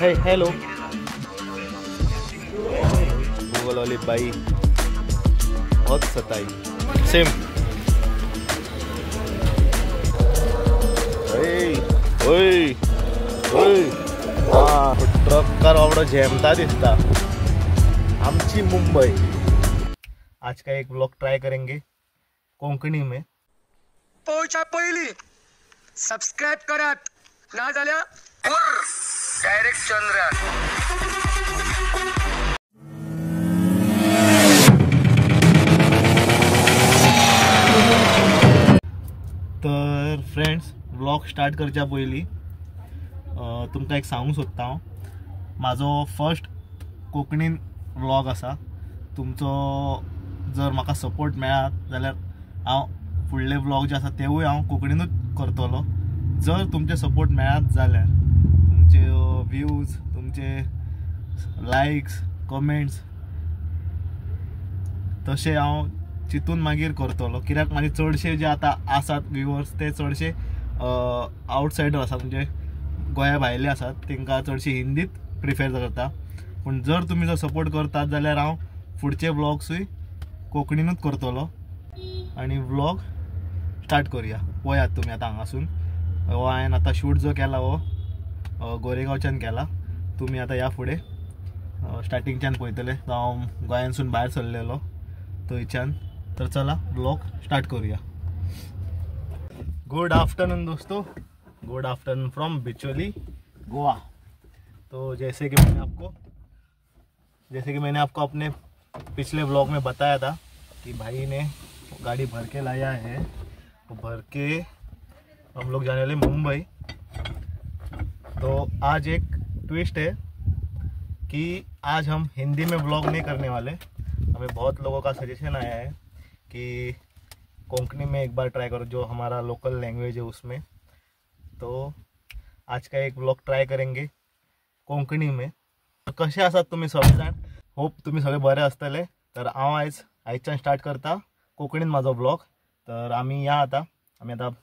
हे hello Google वाली by बहुत सताई सेम। ट्रककार बाबडो झेमता दिसता आमची मुंबई। आज का एक ब्लॉग ट्राई करेंगे कोंकणी में। पोचा पहिली सब्सक्राइब करात ना झाल्या डायरेक्ट चंद्रात। तर फ्रेंड्स ब्लॉग स्टार्ट करच्या पयलीं तुमकां एक सांगूंक सोदता हांव, म्हाजो फर्स्ट कोंकणीन व्लॉग आसा। तुमचो जर म्हाका सपोर्ट मेळत जाल्यार हांव फुडले व्लॉग जे आसा तेवूय हांव कोंकणीनूच करतलो। जर तुमचे सपोर्ट मेळत जाल्यार तुमचे व्ह्यूज, तुमचे लायक्स, कमेंट्स तशें हांव चिंतून मागीर करतलो। कित्याक म्हाजे चडशे जे आतां आसात व्ह्युअर्स ते चडशे आवटसायडर आसात, म्हणजे गोंया भायले आसात, तांकां चडशी हिंदीत प्रिफर करता। पूण जर तुमी जर सपोर्ट करतात जाल्यार हांव फुडचे व्लॉग्सूय कोंकणीनूच करतलो। आनी व्लॉग स्टार्ट करूया। पळयात तुमी आतां हांगासून हो हांवें आतां शूट जो केला हो गोरेगांवच्यान केला। तुमी आतां ह्या फुडें स्टार्टिंगच्यान पळयतले हांव गोंयांसून भायर सरलेलो थंयच्यान। तर चला व्लॉग स्टार्ट करूया। गुड आफ्टरनून दोस्तों, good afternoon from Bicholim Goa. तो जैसे कि मैंने आपको अपने पिछले व्लॉग में बताया था कि भाई ने गाड़ी भर के लाया है, तो भर के हम लोग जाने वाले मुंबई। तो आज एक ट्विस्ट है कि आज हम हिंदी में व्लॉग नहीं करने वाले। हमें बहुत लोगों का सजेशन आया है कि कोंकणी में एक बार ट्राई करो, जो हमारा लोकल लैंग्वेज है उसमें। तो आज का एक व्लॉग ट्राई करेंगे कोंकणी में। कशे आसात तुमी सगळे जाण? होप तुमी सगळे बरे आसतले। तर हांव आयजच्यान स्टार्ट करता कोंकणीन म्हाजो व्लॉग। तर आमी आतां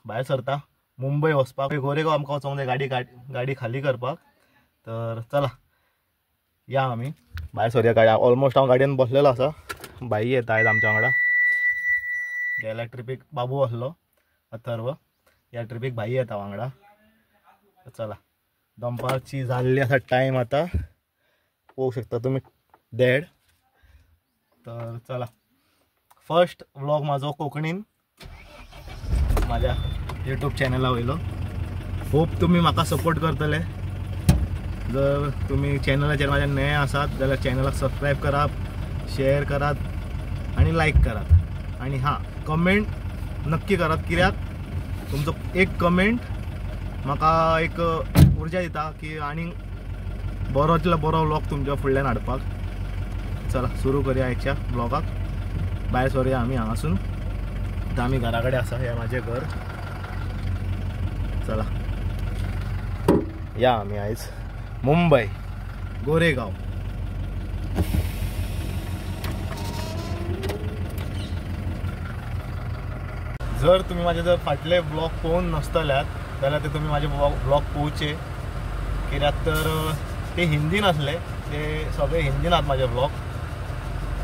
भायर सरता मुंबई वचपाक। गोरेगांव आमकां वचोंक जाय गाडी खाली करपाक। तर चला या आमी भायर सरया। गाडी ऑलमोस्ट हांव गाडयेन बसलेलो आसा। बाई येता आयज आमच्या वांगडा। गेल्या ट्रिपीक बाबू आसलो अथर्व, ह्या ट्रिपीक बाई येता वांगडा। चला दनपारची जाल्ली आसा टायम आतां पळोवंक शकता तुमी 1:30। तर चला फर्स्ट व्लॉग म्हाजो कोंकणीन म्हाज्या यूट्यूब चॅनला वयलो। होप तुमी म्हाका सपोर्ट करतले। जर तुमी चॅनलाचेर म्हाज्या नये आसात जाल्यार चॅनलाक सबस्क्रायब करात, शेअर करात आणि लाईक करात। आणि हां, कमेंट नक्की करात, कित्याक तुमचो एक कमेंट म्हाका एक ऊर्जा दिता की आनी बरोतलो बरो व्लॉग तुमच्या फुडल्यान हाडपाक। चला सुरू करूया आयच्या व्लॉगाक। भायर सरूया आमी हांगासून। आतां आमी घरा कडेन आसा, हें म्हाजें घर। चला या आमी आयज मुंबई गोरेगांव। जर तुम्ही माझे फाटले व्लॉग पळोवन नसतल्यात जाल्यार ते तुम्ही माझे व्लॉग पळोवचे, कित्याक तर ते हिंदीन आसले, ते सगळे हिंदीन आहात माझे व्लॉग।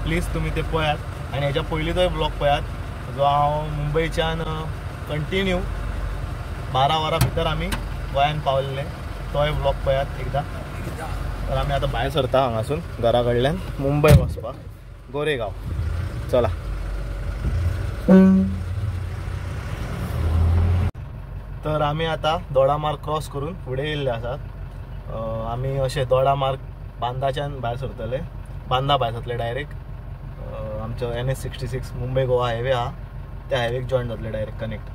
प्लीज तुम्ही ते पळयात। आणि हेच्या पयलींचोय व्लॉग पळयात जो हांव मुंबईच्यान कंटिन्यू 12 वरां भितर आमी गोंयान पावल्ले, तोय व्लॉग पळयात एकदा। तर आमी आतां भायर सरता हांगासून घरा कडल्यान मुंबई वचपाक गोरेगांव। चला तर आमी आतां दोडामार्ग क्रॉस करून फुडें येयल्ले आसात। आमी अशे दोडामार्ग बांदाच्यान भायर सरतले, बांदा भायर सरतले डायरेक्ट। आमचो NH66 मुंबई गोवा हायवे आहा, त्या हायवेक जॉइन जातले डायरेक्ट कनेक्ट।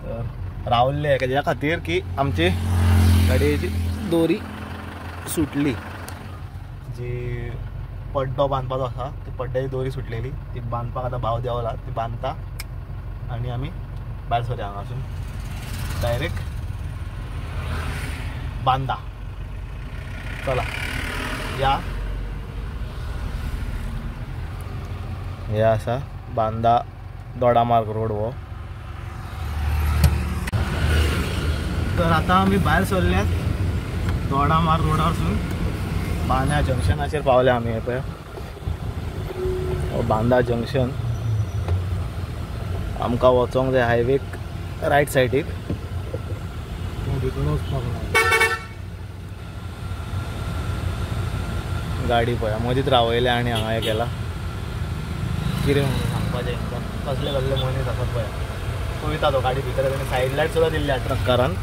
तर रावल्ले हेच्या खातीर की आमची गाडयेची दोरी सुटली, जी पड्डो बांदपाचो आसा ती पड्ड्याची दोरी सुटलेली, ती बांदपाक आतां भाव देवला, ती बांदता आनी आमी भायर सरया हांगासून डायरेक्ट बांदा। चला या हे आसा बांदा दोडामार्ग रोड हो। तर आता आम्ही बाहेर सरल्यात दोडामार्ग रोडावरसून बांदा जंक्शनाचेर पावले आमी. हे पळय बांदा जंक्शन. आमकां वचोंक जाय हायवेक रायट सायडीक. गाडी पळय मदींच रावयले आनी हांगा हे केला. कितें म्हणून सांगपाचें हांकां. कसले कसले मनीस आसात पळय. पळयता तो गाडी भितर ताणें सायड लायट सुद्दां दिल्ली ट्रकारान,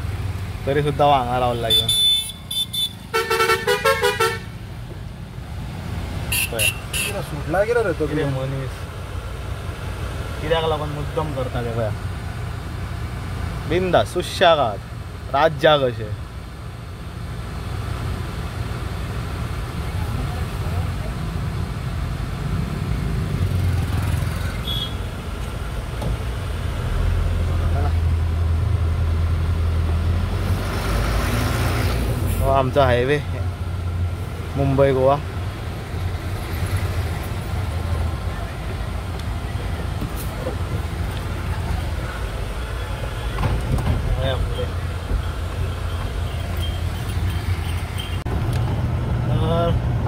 तरी सुद्दां हो हांगा रावला घेवन. सुटला कितें रे तो कितें मनीस. कित्याक लागून मुद्दम करता ते पळय. बिंदास सुशेगाद राज्याक अशें. हो आमचा हायवे मुंबई गोवा.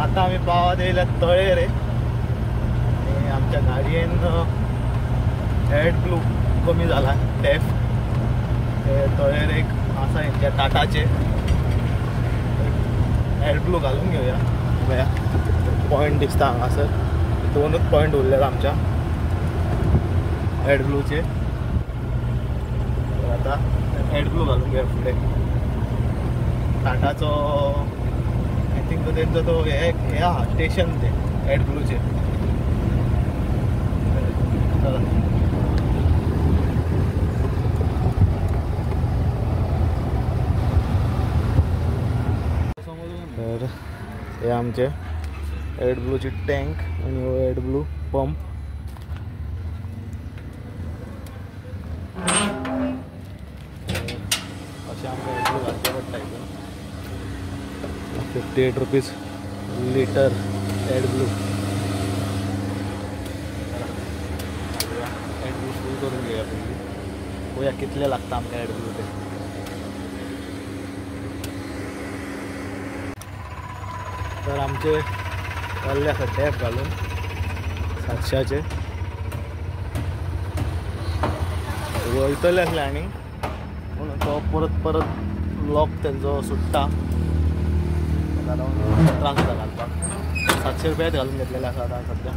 आता आम्ही पावात येयला तळे रे. आणि आमच्या गाडयेन हेड ब्लू कमी झाला डेफ. ते तळेर एक आसा हेंच्या टाटाचे हेड ब्लू घालून घेवया. बघया पॉयंट दिसता हांगासर. 2च पॉयंट उरलेत आमच्या हेड ब्लूचे. आता हेड ब्लू घालून घेवया फुडें. टाटाचो आय थिंक तेंचो तो हे आहा स्टेशन ते हेड ब्लूचे. तर हे आमचे हेड ब्लूची टँक आणि हो हेड ब्लू पंप. अशें आमकां हेड ब्लू घालचें पडटा हितून. 58 rupees litre AdBlue. AdBlue full करून घेवया पयलीं. पळोवया कितले लागता आमकां हेड ब्लू ते. तर आमचे जाल्ले आसा डेफ घालून 700चे. वयतले आसले आनी पूण तो परत लॉक तेंचो सुट्टा. त्रास जाता घालपाक. 700 रुपयाच घालून घेतलेले आसा आतां सद्या.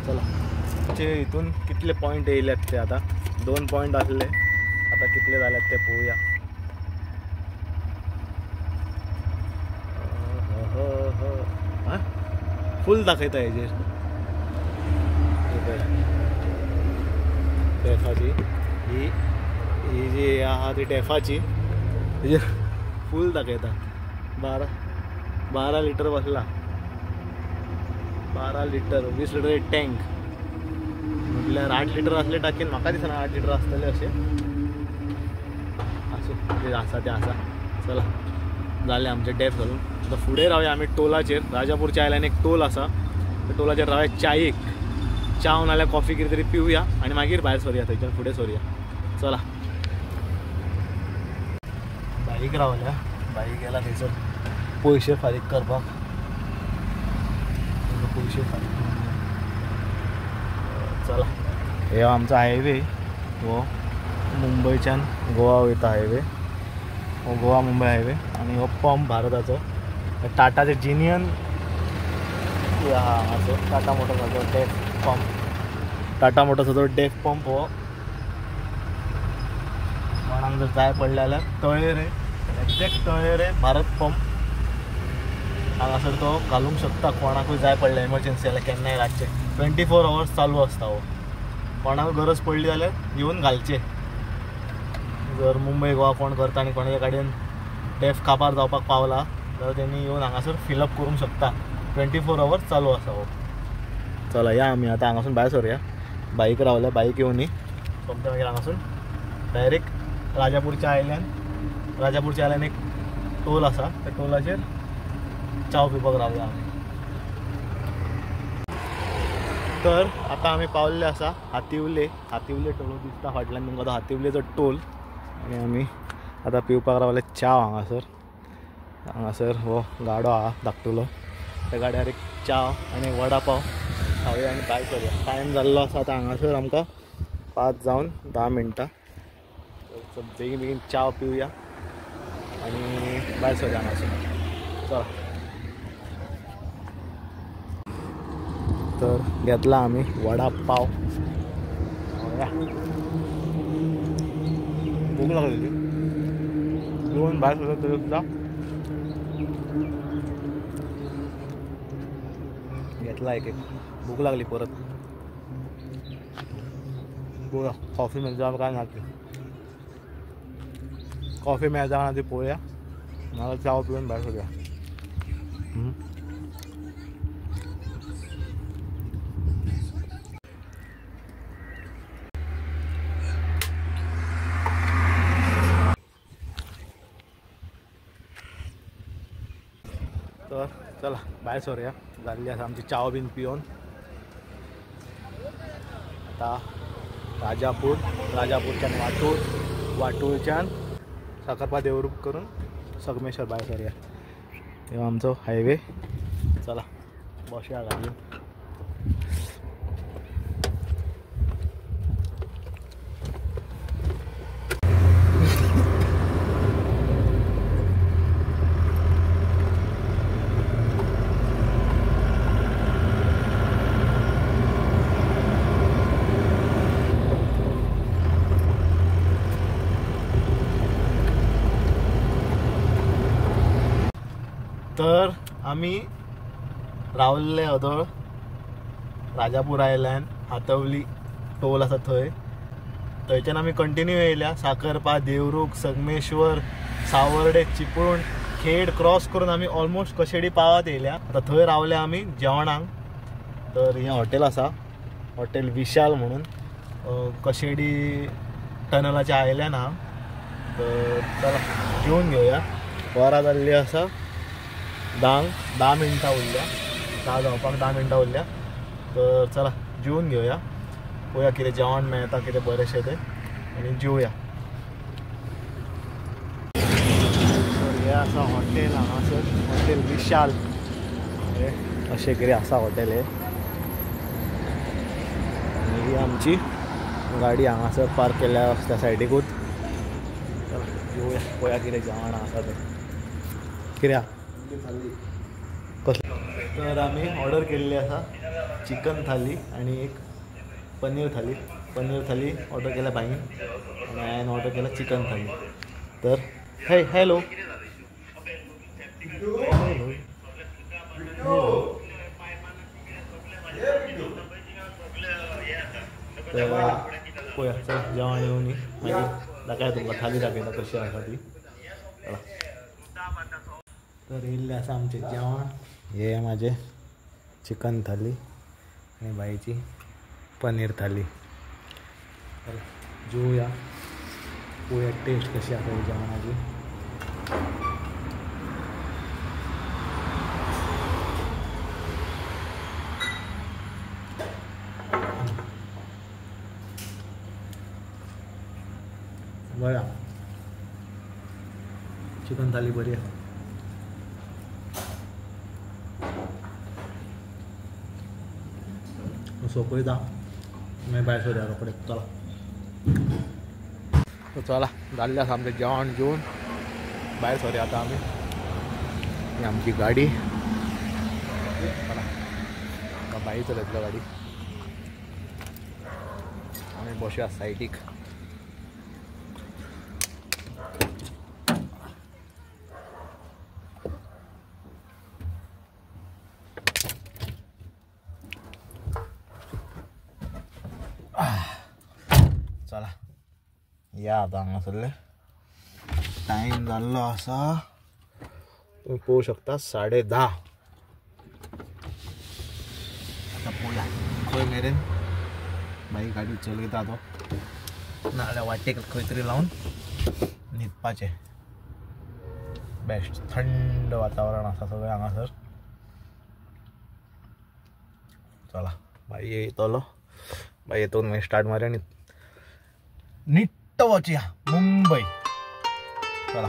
चला हितून कितले पॉयंट येयल्यात ते. आता 2 पॉयंट आसले. आता कितले जाल्यात ते पळोवया. फुल दाखयता हेजेर. डेफाची ही जी आहा ती डेफाची हेजेर फूल दाखयता. 12 लिटर बसला. 12 लिटर 20 लिटर एक टँक म्हटल्यार 8 लिटर असले टाकीन. म्हाका दिसना 8 लिटर आसतले अशें. जे आसा ते आसा. चला जालें आमचे डेफ घालून. आता फुडें रावया आमी टोलाचेर. राजापूरच्या आयल्यान एक टोल आसा. त्या टोलाचेर रावया चायेक. चाव नाल्यार कॉफी कितें तरी पिवया आनी मागीर भायर सरया. थंयच्यान फुडें सरया. चला बाईक रावल्या. बाईक गेला थंयसर पयशे फारीक करपाक. पयशे फारीक. चला हे आमचो हायवे. हो मुंबयच्यान गोवा वयता हायवे. हो गोवा मुंबय हायवे. आणि हो पंप भारताचो टाटाचे जिनियन आहा हांगाचो टाटा मोटर्साचो डेफ पंप. टाटा मोटर्साचो डेफ पंप हो कोणाक जर जाय पडले जाल्यार तळेर एक्झॅक्ट तळेर भारत पंप हांगासर तो घालूंक शकता. कोणाकूय जाय पडले एमर्जन्सी जाल्यार केन्नाय रातचे 24 hours चालू आसता हो. कोणाक गरज पडली जाल्यार येवन घालचे. जर मुंबय गोवा कोण करता आनी कोणाच्या गाडयेन डेफ काबार जावपाक पावला जाल्यार तेणी येवन हांगासर फिलअप करूंक शकता. 24 hours चालू आसा हो. चला या आमी आतां हांगासून भायर सरया. बाईक रावल्या. बाईक येवनी सोमते मागीर हांगासून डायरेक्ट राजापूरच्या आयल्यान एक टोल आसा. त्या टोलाचेर चाव पिवपाक रावया आमी. तर आतां आमी पावल्ले आसा हातिवले टोल दिसता फाटल्यान तुमकां तो हातिवलेचो टोल. आनी आमी आता पिवपाक रावले च्या हांगासर हो गाडो हा धाकटुलो त्या गाड्यार एक च्या आनी वडापाव खावया आनी भायर सरूया. टायम जाल्लो आसा आतां हांगासर आमकां 5:10 बेगीन बेगीन च्या पिवया आनी भायर सरूया हांगासर. चला तर घेतला आमी वडापाव. भूक लागलेली जेवण भायर सरूया तरी सुद्दां घेतला एक भूक लागली परत. बघूया कॉफी मेळटा काय ना ती. कॉफी मेळटा ना ती पळोवया नाल्यार च्या पिवन भायर सरूया. तर चला भायर सरूया. जाल्ली आसा आमची च्या बीन पिवन. आता राजापूरच्यान वाटूळच्यान साखरपा देवरूप करून संगमेश्वर भायर सरूया. हो आमचो हायवे. चला बसया गाडयेन. तर आम्ही रावल्ले अदळ राजापूर आयल्यान हातवली टोल आसा थंयच्यान आमी कंटिन्यू येयल्या साखरपा देवरूख संगमेश्वर सावर्डे चिपळूण खेड क्रॉस करून आमी ऑलमोस्ट कशेडी पावत येयल्या. आता थंय रावले आमी जेवणाक. तर हें हॉटेल आसा हॉटेल विशाल म्हणून कशेडी टनलाच्या आयल्यान हा. तर चला जेवन घेवया. वरां जाल्ली आसा 10 मिनटां उरल्या. 10 जावपाक 10 मिनटां उरल्या. तर चला जेवन घेवया. पळोवया कितें जेवण मेळटा कितें बरेंशें तें आनी जेवया. हें आसा हॉटेल हांगासर हॉटेल विशाल अशें कितें आसा हॉटेल हें. आनी ही आमची गाडी हांगासर पार्क केल्या त्या सायडीकूच. चला जेवया पळोवया कितें जेवण आसा तें. कित्याक कसलें. तर आमी ऑर्डर केल्ली आसा चिकन थाली आनी एक पनीर थाली ऑर्डर केल्या बाईन आनी हांवें ऑर्डर केला चिकन थाली. तर हॅलो तर पळोवया चल जेवण येवन मागीर दाखया तुमकां थाली दाखयता कशी आसा ती. चला तर येयल्लें आसा आमचें जेवण. हे म्हाजें चिकन थाली आनी बाईची पनीर थाली. जेवया पळोवया टेस्ट कशी आसा ही जेवणाची. बघा चिकन थाली बरी आसा. सोपयता मागीर भायर सरूया रोखडें. चला जाल्लें आसा आमचें जेवण जेवन भायर सरूया आतां आमी. ही आमची गाडी. चला भाई चलयतलो गाडी आमी बसया सायडीक. चला या आता हांगासरले टायम जाल्लो आसा तुम्ही पळोवंक शकता 10:30. आता पळोवया खंय मेरेन बाई गाडी चलयता तो नाल्यार वाटेक खंय तरी लावन न्हिदपाचें. बेस्ट थंड वातावरण आसा सगळें हांगासर. चला बाई येतलो बाई येतून मागीर स्टार्ट मारया आनी निट्ट वचया मुंबय. चला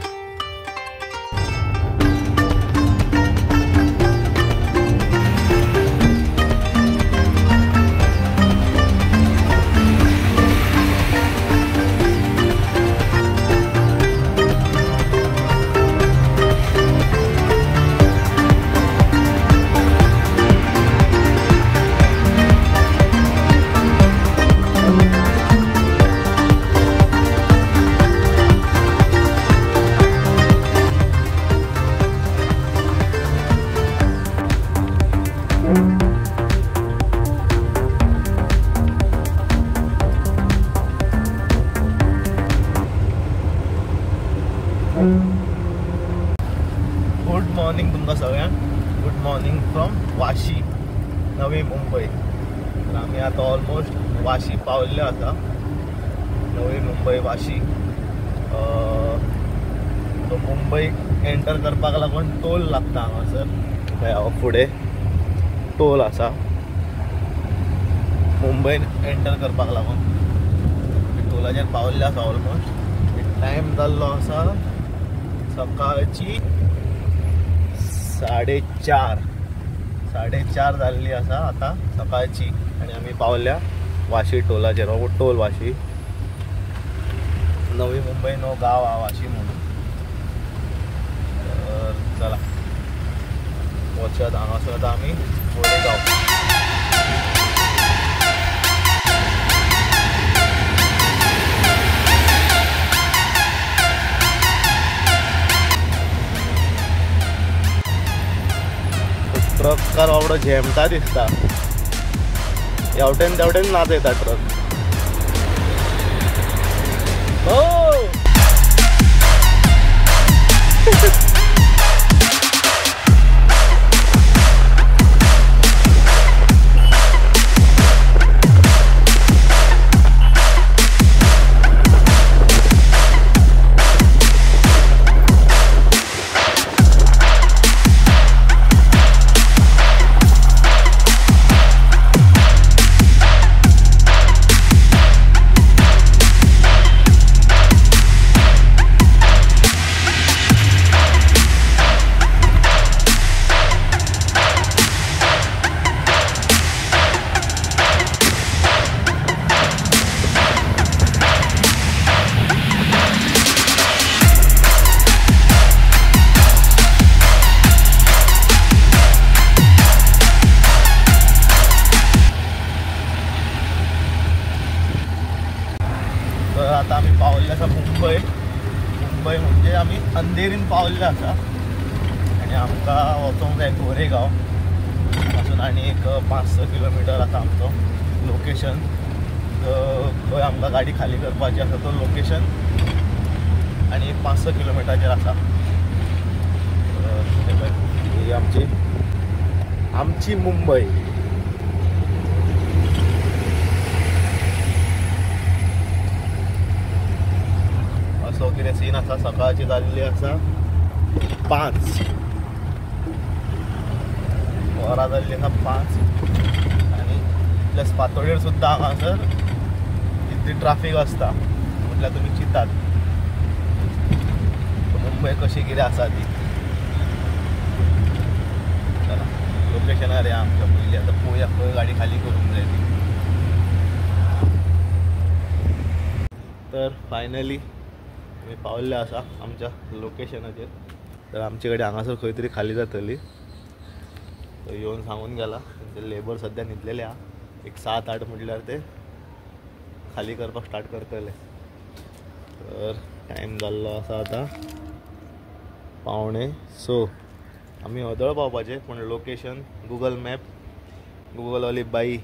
गुड मॉर्निंग तुमकां सगळ्यांक. Good morning from Vashi, Navi Mumbai. तर आम्ही आता ऑलमोस्ट वाशी पावल्ले आसा. नवी मुंबई वाशी. तो मुंबई एंटर करपाक लागून टोल लागता हांगासर. फुडें टोल आसा मुंबईन एंटर करपाक लागून. टोलाचेर पावल्ले आसा ऑलमोस्ट. टायम जाल्लो आसा सकाळची 4:30 जाल्ली आसा आता सकाळची. आणि आम्ही पावल्या वाशी टोलाचेर. हो टोल वाशी. नवी मुंबई नो गाव हा वाशी म्हणून. तर चला वचत हांगासर आमी गोरेगाव. ट्रक कार बाबडो झेमता दिसता. हेवटेन तेवटेन नाच येता ट्रक. हो आता आम्ही पावल्ले आसा मुंबई. मुंबई म्हणजे आम्ही अंधेरीन पावल्ले आसा. आणि आमकां वचोंक जाय गोरेगाव पासून. आणि एक 5-6 किलोमीटर आसा आमचो लोकेशन. थंय आमकां गाडी खाली करपाची आसा तो लोकेशन. आणि एक 5-6 किलोमिटराचेर आसा. ही आमची मुंबई. असो कितें सीन आसा. सकाळची जाल्ली आसा 5 वरां जाल्ली आसा 5. आनी प्लस पातोळेर सुद्दां हांगासर इतली ट्राफीक आसता म्हटल्यार तुमी चिंतात मुंबई कशी कितें आसा ती. चला लोकेशनार या आमच्या पयलीं. आतां पळोवया खंय गाडी खाली करूंक जाय ती. तर फायनली आमी पावल्ले आसा आमच्या लोकेशनाचेर. तर आमचे कडेन हांगासर खंय तरी खाली जातली. तो येवन सांगून गेला. तेंचे लेबर सद्या न्हिदलेले आहा. एक 7-8 म्हटल्यार ते खाली करपाक स्टार्ट करतले. तर टायम जाल्लो आसा आतां 5:45. आमी हदळ पावपाचे. पूण लोकेशन गुगल मॅप गुगल वाली बाई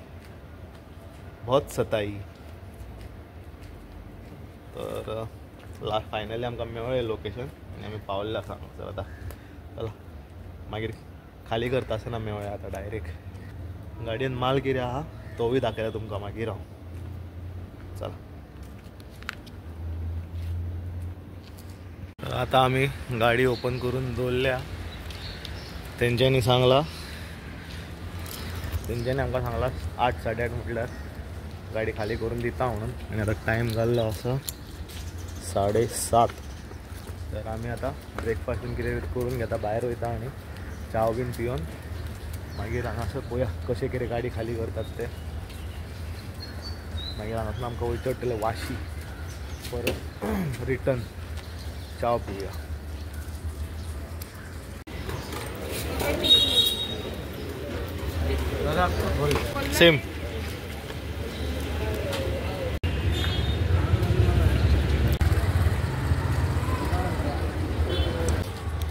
बहुत सताई. तर फायनली आमकां मेळ्ळें लोकेशन. आनी आमी पावल्ले आसा हांगासर आतां. चला मागीर खाली करता आसतना मेळ्ळें आतां डायरेक्ट. गाडयेन माल कितें आहा तोवूय दाखयता तुमकां मागीर हांव. चला आतां आमी गाडी ओपन करून दवरल्या. तेंच्यांनी आमकां सांगलां 8-8:30 म्हटल्यार गाडी खाली करून दिता म्हणून. आनी आतां टायम जाल्लो आसा 7:30. तर आम्ही आता ब्रेकफास्ट कितें करून घेता भायर वयता आनी चाव बीन पिवन मागीर हांगासर पळोवया कशें कितें गाडी खाली करतात ते मागीर हांगासून आमकां वयचें पडटलें वाशी परत रिटर्न चाव पिवया सेम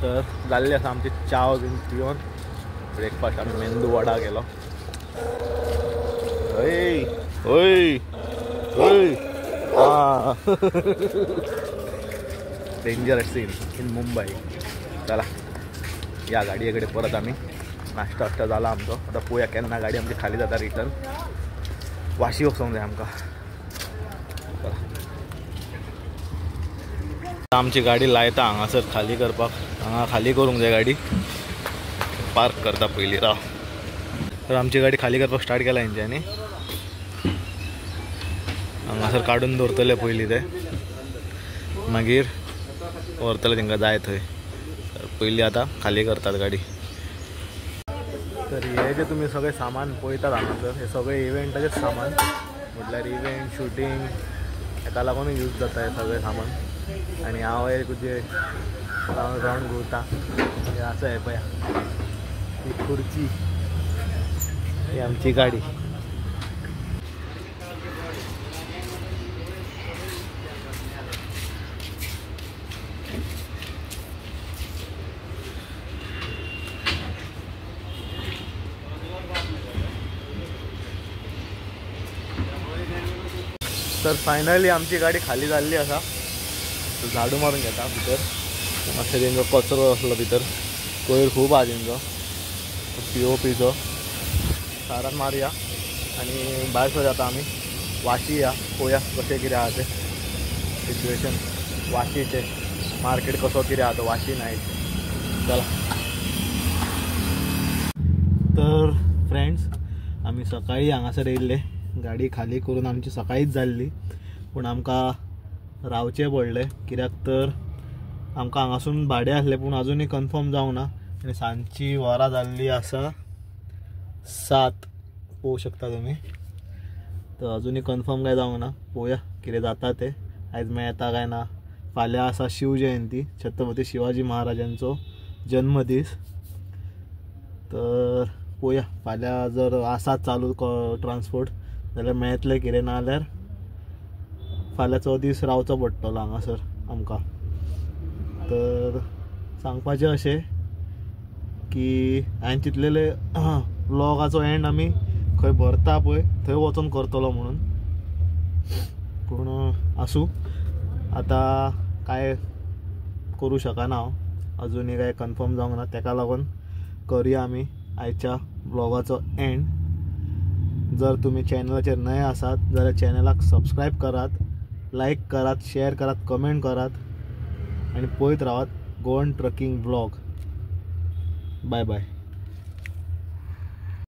तर जाल्ली आसा आमची चाव बीन पिवन ब्रेकफास्ट आमी मेंदू वडा केलो ओय ओय ओय डेंजरस सीन इन मुंबई चला या गाडये कडेन परत आमी नाश्ता जाला आमचो आता पळोवया केन्ना गाडी आमची खाली जाता रिटर्न वाशी वचोंक जाय आमकां आमची गाडी लायता हांगासर खाली करपाक हांगा खाली करूंक जाय गाडी पार्क करता पयलीं राव तर आमची गाडी खाली करपाक स्टार्ट केला हेंच्यांनी हांगासर काडून दवरतले पयलीं ते मागीर व्हरतले तांकां जाय थंय तर पयलीं आतां खाली करतात गाडी तर हे जे तुम्ही सगळे सामान पळयतात हांगासर हे सगळे इव्हेंटाचेच सामान म्हटल्यार इव्हेंट शूटिंग हेका लागून यूज जाता हे सगळे सामान आणि हांव एक जे राउंड घुंवता हे असं आहे पळया ही खुर्ची ही आमची गाडी तर फायनली आमची गाडी खाली जाल्ली आसा झाडू मारून घेता भितर मातशें तेंचो कचरो आसलो भितर कोयर खूब आहा तेंचो POPचो सारान मारया आनी भायर सर आतां आमी वाशी या पळोवया कशें कितें आहा तें सिच्युएशन वाशीचें मार्केट कसो कितें आहा तो वाशी नायट चला तर फ्रेंड्स आमी सकाळी हांगासर येयल्ले गाडी खाली करून आमची सकाळीच जाल्ली पूण आमकां रावचें पडलें कित्याक तर आमकां हांगासून भाडें आसलें पूण अजुनूय कन्फर्म जावंक ना आनी सांजची वरां जाल्ली आसा 7 पळोवंक शकता तुमी तर अजुनूय कन्फर्म काय जावंक ना पळोवया कितें जाता तें आयज मेळटा काय ना फाल्यां आसा शिवजयंती छत्रपती शिवाजी महाराजांचो जन्मदीस तर पळोवया फाल्यां जर आसा चालू ट्रान्सपोर्ट जाल्यार मेळटलें कितें ना जाल्यार फाल्यांचो दीस रावचो पडटलो हांगासर आमकां तर सांगपाचें अशें की हांवें चिंतलेले व्लॉगाचो एंड आमी खंय भरता पळय थंय वचून करतलो म्हणून पूण आसूं आतां काय करूं शकना हांव अजुनूय काय कन्फर्म जावंक ना तेका लागून करुया आमी आयच्या व्लॉगाचो एंड जर तुम्ही चॅनलाचेर नये आसात जाल्यार चॅनलाक सबस्क्राईब करात लाईक करात शेअर करात कमेंट करात आणि पळयत रावात Goan trekking vlog bye bye